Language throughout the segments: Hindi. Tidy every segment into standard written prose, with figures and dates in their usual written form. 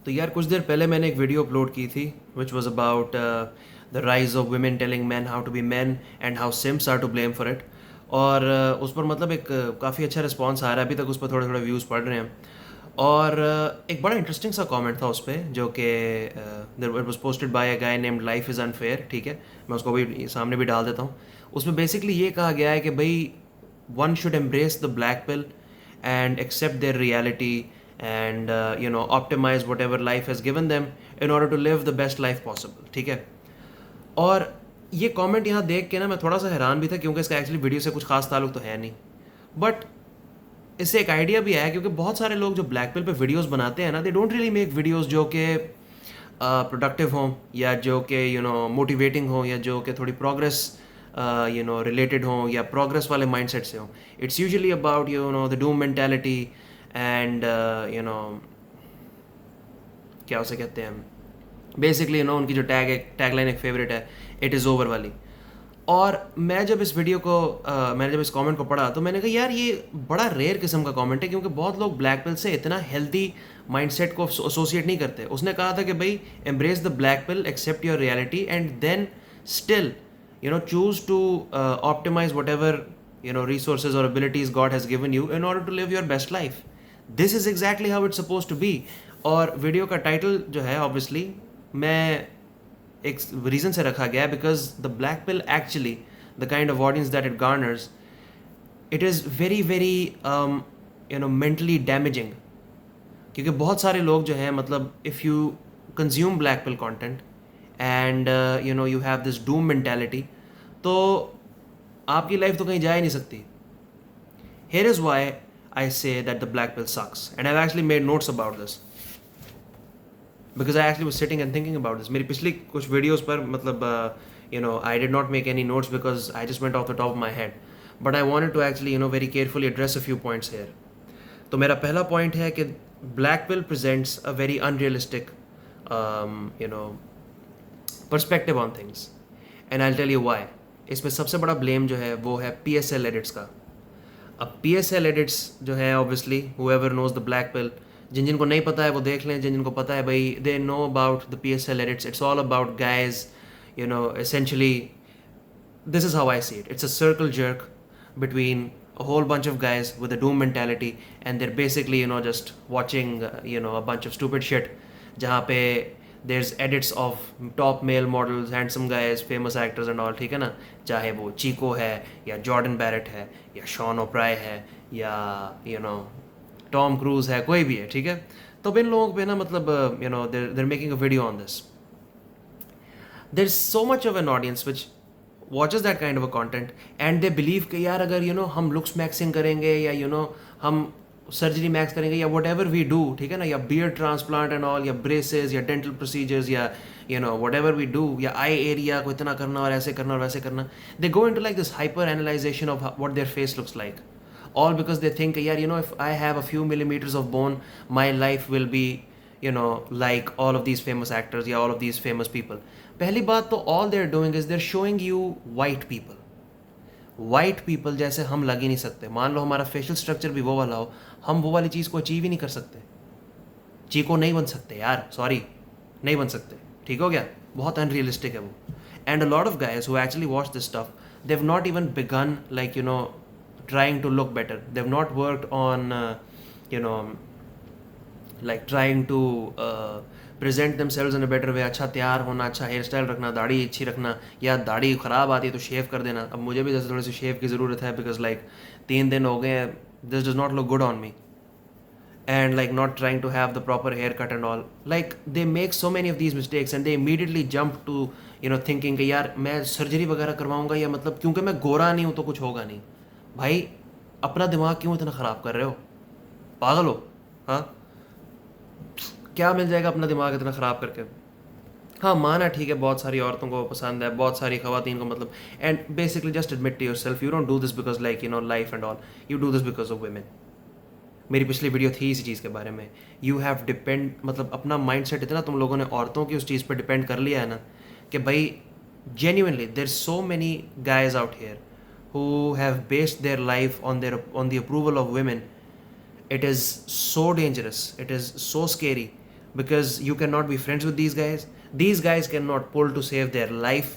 तो यार कुछ देर पहले मैंने एक वीडियो अपलोड की थी which was about the rise of women telling man how to be man and how simps are to blame for it. और उस पर मतलब एक काफ़ी अच्छा रिस्पॉन्स आ रहा है, अभी तक उस पर थोड़े थोड़े व्यूज़ पड़ रहे हैं। और एक बड़ा इंटरेस्टिंग सा कमेंट था उस पर जो कि it was posted bye a guy named life is unfair. ठीक है, मैं उसको भी सामने भी डाल देता हूँ। उसमें बेसिकली ये कहा गया है कि भाई one should embrace the black pill and accept their reality and optimize whatever life has given them in order to live the best life possible। ठीक है। और ये कमेंट यहाँ देख के ना मैं थोड़ा सा हैरान भी था, क्योंकि इसका एक्चुअली वीडियो से कुछ खास ताल्लुक तो है नहीं, बट इससे एक आइडिया भी आया क्योंकि बहुत सारे लोग जो ब्लैक पिल पे वीडियोस बनाते हैं ना, they don't really make videos जो कि प्रोडक्टिव हों या जो कि मोटिवेटिंग हों या जो कि थोड़ी प्रोग्रेस रिलेटेड हों या प्रोग्रेस वाले माइंडसेट से हों। It's usually about the doom mentality and क्या उसे कहते हैं, बेसिकली उनकी जो टैगलाइन एक फेवरेट है, इट इज़ ओवर वाली। और मैं जब इस वीडियो को मैंने जब इस कमेंट को पढ़ा तो मैंने कहा यार ये बड़ा रेयर किस्म का कमेंट है, क्योंकि बहुत लोग ब्लैक पिल से इतना हेल्दी माइंडसेट को एसोसिएट नहीं करते। उसने कहा था कि भाई embrace the black pill, accept your reality and then still choose to optimize whatever resources or abilities God has given you in order to live your best life. This is exactly how it's supposed to be. और वीडियो का टाइटल जो है ऑब्वियसली मैं एक रीज़न से रखा गया, because the black pill actually the kind of audience that it garners, it is very very mentally damaging. क्योंकि बहुत सारे लोग जो हैं, मतलब if you consume black pill content and you have this doom mentality, तो आपकी लाइफ तो कहीं जा ही नहीं सकती। Here is why I say that the black pill sucks, and I've actually made notes about this because I actually was sitting and thinking about this. मेरी पिछली कुछ वीडियोस पर मतलब I did not make any notes because I just went off the top of my head, but I wanted to actually very carefully address a few points here. तो मेरा पहला पॉइंट है कि black pill presents a very unrealistic perspective on things, and I'll tell you why. इसमें सबसे बड़ा ब्लेम जो है वो है PSL edits का। अब PSL edits जो है obviously whoever knows the black pill, जिन जिनको नहीं पता है वो देख लें, जिन जिनको पता है भाई they know about the PSL edits. It's all about guys, essentially this is how I see it. It's a circle jerk between a whole bunch of guys with a doom mentality, and they're basically just watching a bunch of stupid shit जहाँ पे there's edits of top male models, handsome guys, famous actors and all। ठीक है ना, चाहे वो चीको है या जॉर्डन बैरेट है या शॉन ओप्राय है या टॉम क्रूज है, कोई भी है। ठीक है, तो इन लोगों पे ना मतलब they're making a video on this. There's so much of an audience which watches that kind of a content and they believe कि यार अगर हम looks maxing करेंगे या हम सर्जरी मैक्स करेंगे या वट एवर वी डू, ठीक है ना, या बियर्ड ट्रांसप्लांट एंड ऑल, या ब्रेसेस या डेंटल प्रोसीजर्स या वट एवर वी डू, या आई एरिया को इतना करना और ऐसे करना और वैसे करना, they go into like this hyper analysation of what their face looks like, all because they think यार if I have a few millimeters of bone, my life will be like all of these famous actors या all of these famous people. पहली बात तो all they're doing is they're showing you white people. White people जैसे हम लग ही नहीं सकते। मान लो हमारा फेशियल स्ट्रक्चर भी वो वाला हो, हम वो वाली चीज़ को अचीव ही नहीं कर सकते। चीको नहीं बन सकते यार, सॉरी, नहीं बन सकते। ठीक हो गया, बहुत अनरियलिस्टिक है वो। And a lot of guys who actually watch this stuff, they have not even began like trying to look better. They have not worked on like trying to present themselves in a better way. अच्छा तैयार होना, अच्छा हेयर स्टाइल रखना, दाढ़ी अच्छी रखना, या दाढ़ी ख़राब आती है तो शेव कर देना। अब मुझे भी जैसे थोड़ी सी शेव की ज़रूरत है, बिकॉज लाइक 3 दिन हो गए हैं, this does not look good on me, and like not trying to have the proper haircut and all. Like they make so many of these mistakes and they immediately jump to thinking कि यार मैं सर्जरी वगैरह करवाऊंगा या मतलब क्योंकि मैं गोरा नहीं हूँ तो कुछ होगा नहीं। भाई अपना दिमाग क्यों इतना ख़राब कर रहे हो, पागल हो? हाँ, क्या मिल जाएगा अपना दिमाग इतना ख़राब करके? हाँ माना ठीक है, बहुत सारी औरतों को पसंद है, बहुत सारी ख़वातीन को, मतलब and basically just admit to yourself, you don't do this because like life and all, you do this because of women. मेरी पिछली वीडियो थी इसी चीज़ के बारे में। यू हैव डिपेंड, मतलब अपना माइंड सेट इतना तुम लोगों ने औरतों की उस चीज़ पर डिपेंड कर लिया है ना कि भाई genuinely there's so many guys out here who have based their life on the approval of women. It is so dangerous, it is so scary because you cannot be friends with these guys. These guys cannot pull to save their life.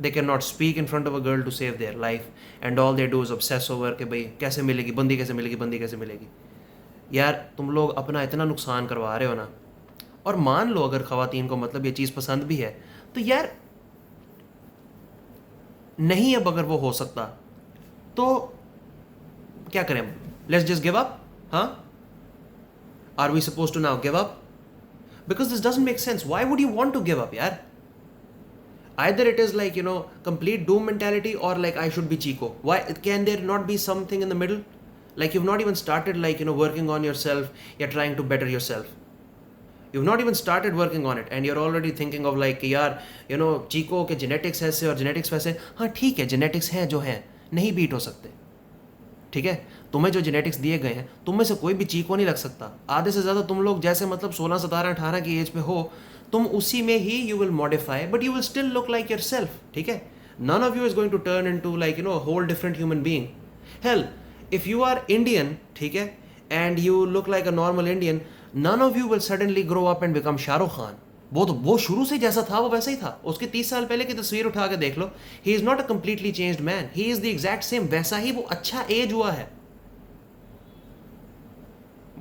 They cannot speak in front of a girl to save their life, and all they do is obsess over कि भाई कैसे मिलेगी बंदी, कैसे मिलेगी बंदी, कैसे मिलेगी. यार तुम लोग अपना इतना नुकसान करवा रहे हो ना. और मान लो अगर ख़वातीन को मतलब ये चीज़ पसंद भी है तो यार नहीं, अब अगर वो हो सकता तो क्या करें? Let's just give up. हाँ, are we suppose to now give up? Because this doesn't make sense. Why would you want to give up, yaar? Either it is like, complete doom mentality, or like I should be Chico. Why can there not be something in the middle? Like you've not even started like, working on yourself. You're trying to better yourself. You've not even started working on it and you're already thinking of like यार Chico के genetics ऐसे और genetics वैसे. हाँ ठीक है, genetics हैं जो हैं, नहीं बीट हो सकते. ठीक है, तुम्हें जो जेनेटिक्स दिए गए हैं तुम में से कोई भी चीको नहीं लग सकता. आधे से ज़्यादा तुम लोग जैसे मतलब 16, 17, 18 की एज पे हो, तुम उसी में ही you will modify, but you will still look like yourself. ठीक है, none of you is going to turn into like whole different human being. Hell, if you are Indian, ठीक है, and you look like a normal Indian, none of you will suddenly grow up and become Shahrukh Khan. वो शुरू से जैसा था वो वैसा ही था. उसके 30 साल पहले की तस्वीर उठा के देख लो. He is not a completely changed man. He is the exact same. वैसा ही वो अच्छा एज हुआ है.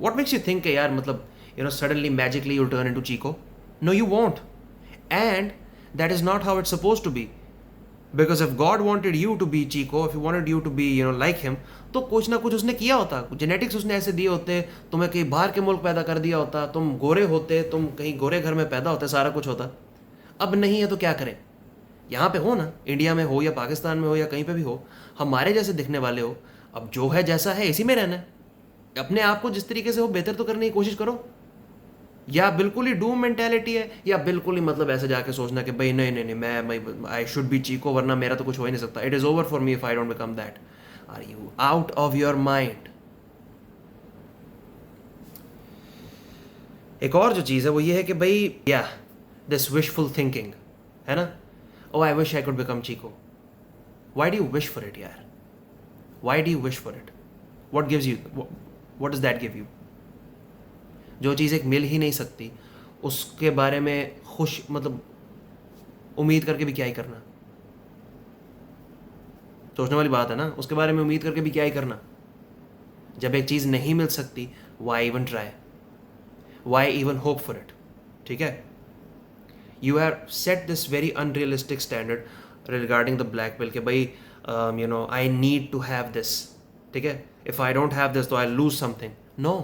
What makes you think यार मतलब suddenly magically you'll turn into Chico? No, you won't. And that is not how it's supposed to be. Because if God wanted you to be Chico, if he wanted you to be like him, तो कुछ ना कुछ उसने किया होता. जेनेटिक्स उसने ऐसे दिए होते, तुम्हें कहीं बाहर के मुल्क पैदा कर दिया होता, तुम गोरे होते, तुम कहीं गोरे घर में पैदा होते, सारा कुछ होता. अब नहीं है तो क्या करें? यहाँ पे हो ना, इंडिया में हो या पाकिस्तान में हो या कहीं पे भी हो, हमारे जैसे दिखने वाले हो. अब जो है जैसा है इसी में रहना है. अपने आप को जिस तरीके से हो बेहतर तो करने की कोशिश करो. या बिल्कुल ही डूम मेंटालिटी है, या बिल्कुल ही मतलब ऐसे जाके सोचना कि भाई नहीं मैं आई शुड बी चीको वरना मेरा तो कुछ हो ही नहीं सकता. It is over for me if I don't become that. Are you out of your mind? एक और जो चीज़ है वो ये है कि भाई दिस विशफुल थिंकिंग है ना. Oh I wish I could become Chico. Why do you wish for it यार? Why do you wish for it? What gives you, what does that give you? जो चीज़ एक मिल ही नहीं सकती उसके बारे में खुश मतलब उम्मीद करके भी क्या ही करना. सोचने वाली बात है ना. उसके बारे में उम्मीद करके भी क्या ही करना. जब एक चीज़ नहीं मिल सकती, why even try? Why even hope for it? ठीक है, you have set this very unrealistic standard regarding the black pill कि भाई I need to have this. ठीक है, if I don't have this तो I'll lose something. No.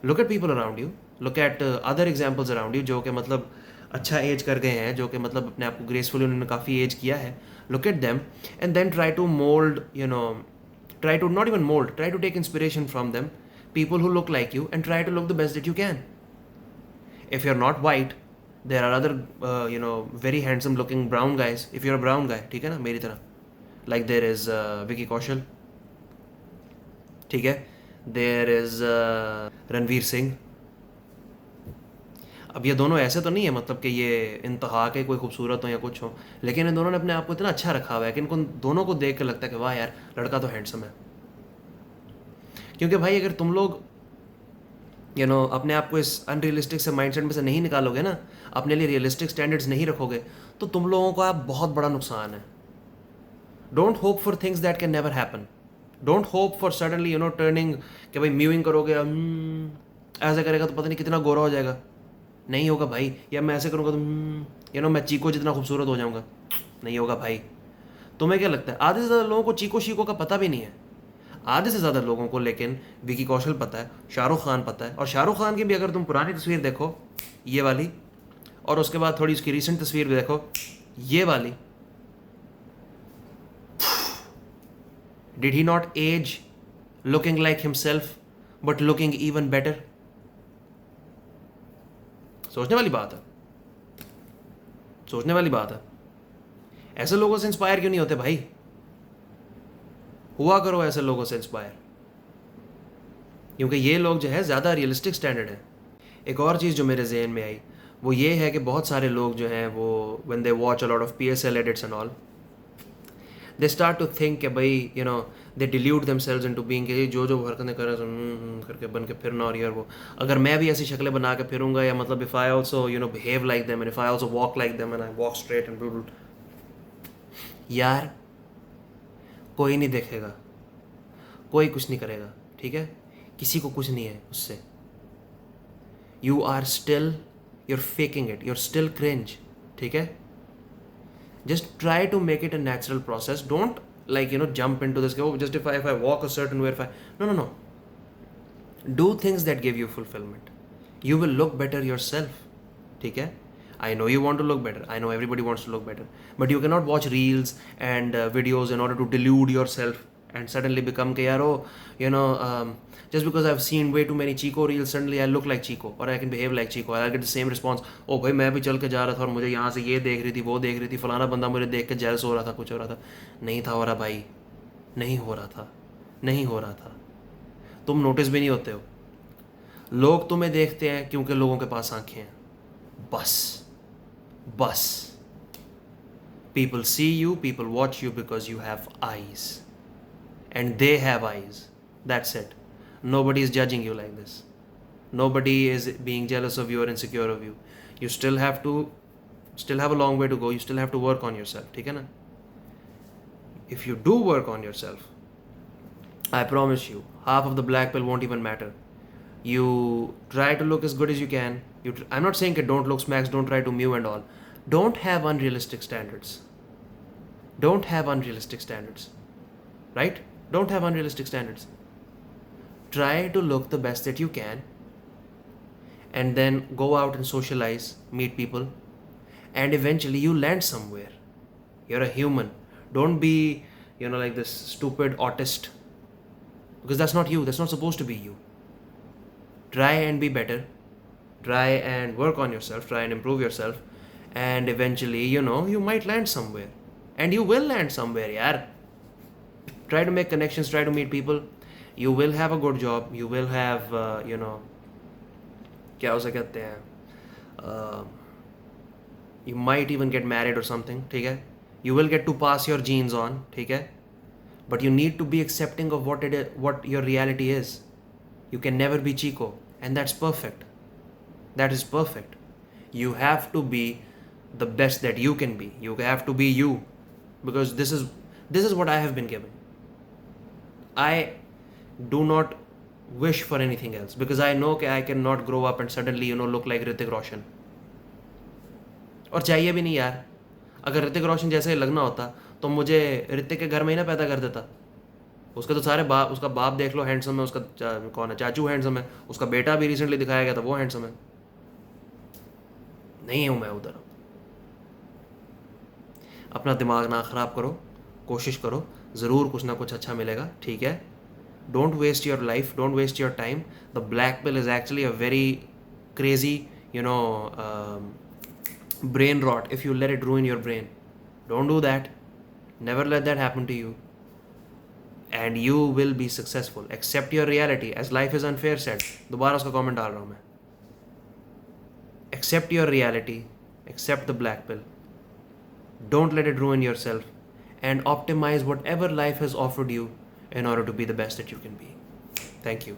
Look at people around you. Look at other examples around you जो कि मतलब अच्छा एज कर गए हैं, जो कि मतलब अपने आप को ग्रेसफुली उन्होंने काफ़ी एज किया है. Look at them and then try to mold, try to not even mold, try to take inspiration from them, people who look like you, and try to look the best that you can. If you're not white, there are other very handsome looking brown guys. If you're a brown guy, ठीक है ना, मेरी तरह, like there is Vicky Kaushal, ठीक है, देयर इज़ रणवीर सिंह. अब ये दोनों ऐसे तो नहीं है मतलब कि ये इंतहा के कोई खूबसूरत हो या कुछ हो, लेकिन इन दोनों ने अपने आप को इतना अच्छा रखा हुआ है कि इनको दोनों को देख कर लगता है कि वाह यार लड़का तो हैंडसम है. क्योंकि भाई अगर तुम लोग अपने आप को इस अनरियलिस्टिक से माइंडसेट में से नहीं निकालोगे ना, अपने लिए रियलिस्टिक स्टैंडर्ड्स नहीं रखोगे, तो तुम लोगों का बहुत बड़ा नुकसान है. Don't hope for things that can never happen. Don't hope for suddenly turning कि भाई म्यूइंग करोगे, ऐसा करेगा तो पता नहीं कितना गोरा हो जाएगा. नहीं होगा भाई. या मैं ऐसे करूँगा तो मैं चीको जितना खूबसूरत हो जाऊँगा. नहीं होगा भाई. तुम्हें क्या लगता है? आधे से ज़्यादा लोगों को चीको शीको का पता भी नहीं है. आधे से ज़्यादा लोगों को लेकिन विकी कौशल पता है, शाहरुख खान पता है. और शाहरुख खान की भी अगर तुम पुरानी तस्वीर देखो, ये वाली, और उसके बाद थोड़ी उसकी रीसेंट तस्वीर भी देखो, ये वाली, Did he not age looking like himself but looking even better? सोचने वाली बात है. सोचने वाली बात है. ऐसे लोगों से इंस्पायर क्यों नहीं होते भाई? हुआ करो ऐसे लोगों से इंस्पायर, क्योंकि ये लोग जो है ज़्यादा रियलिस्टिक स्टैंडर्ड है. एक और चीज़ जो मेरे जहन में आई वो ये है कि बहुत सारे लोग जो हैं वो when they watch a lot of PSL edits and all, they start to think कि भाई दे डिल्यूट देमसेल्व्स इनटू बीइंग कि जो जो हरकतें कर रहे हैं करके बन के फिरना, और यार वो अगर मैं भी ऐसी शक्लें बना के फिरूंगा, या मतलब if I also behave like them and if I also walk like them and I walk straight and यार कोई नहीं देखेगा, कोई कुछ नहीं करेगा, ठीक है, किसी को कुछ नहीं है उससे. You are still, you're faking it, you're still cringe, ठीक है. Just try to make it a natural process. Don't jump into this, oh, just if I walk a certain way, no, do things that give you fulfillment. You will look better yourself, ठीक है. I know you want to look better, I know everybody wants to look better, but you cannot watch reels and videos in order to delude yourself and suddenly become कि यार just because I've seen way too many Chico reels, suddenly I look like Chico or I can behave like Chico, I'll get the same response. ओ भाई मैं भी चल के जा रहा था और मुझे यहाँ से ये देख रही थी, वो देख रही थी, फलाना बंदा मुझे देख के जेलस हो रहा था, कुछ हो रहा था. नहीं था हो रहा भाई, नहीं हो रहा था, नहीं हो रहा था. तुम नोटिस भी नहीं होते हो. लोग तुम्हें देखते हैं क्योंकि लोगों के पास आंखें हैं. बस people see you, people watch you because you have eyes and they have eyes. That's it. Nobody is judging you like this. Nobody is being jealous of you or insecure of you. You still have a long way to go. You still have to work on yourself, ठीक है ना. If you do work on yourself, I promise you, half of the black pill won't even matter. You try to look as good as you can. I'm not saying that don't look smacks, don't try to mew and all. Don't have unrealistic standards. Don't have unrealistic standards. Right? Don't have unrealistic standards. Try to look the best that you can and then go out and socialize, meet people, and eventually you land somewhere. You're a human. Don't be, like this stupid autist, because that's not you. That's not supposed to be you. Try and be better. Try and work on yourself. Try and improve yourself. And eventually, you might land somewhere. And you will land somewhere, yaar. Try to make connections. Try to meet people. You will have a good job. You will have, क्या उसे कहते हैं, you might even get married or something, ठीक है. You will get to pass your genes on, ठीक है. But you need to be accepting of what your reality is. You can never be Chico, and that's perfect. That is perfect. You have to be the best that you can be. You have to be you, because this is what I have been given. I do not wish for anything else, because I know that I cannot grow up and suddenly look like Hrithik Roshan. और चाहिए भी नहीं यार. अगर ऋतिक रोशन जैसे ही लगना होता तो मुझे ऋतिक के घर में ही ना पैदा कर देता. उसके तो सारे उसका बाप देख लो हैंडसम है, उसका कौन है, चाचू हैंडसम है, उसका बेटा भी रिसेंटली दिखाया गया था, वो हैंडसम है. नहीं हूँ मैं उधर. अपना दिमाग ना ख़राब करो, कोशिश करो, ज़रूर कुछ ना कुछ अच्छा मिलेगा, ठीक है. Don't waste your life, don't waste your time. The black pill is actually a very crazy, brain rot if you let it ruin your brain. Don't do that. Never let that happen to you. And you will be successful. Accept your reality. As life is unfair said. दोबारा उसका comment डाल रहा हूँ मैं. Accept your reality. Accept the black pill. Don't let it ruin yourself. And optimize whatever life has offered you in order to be the best that you can be. Thank you.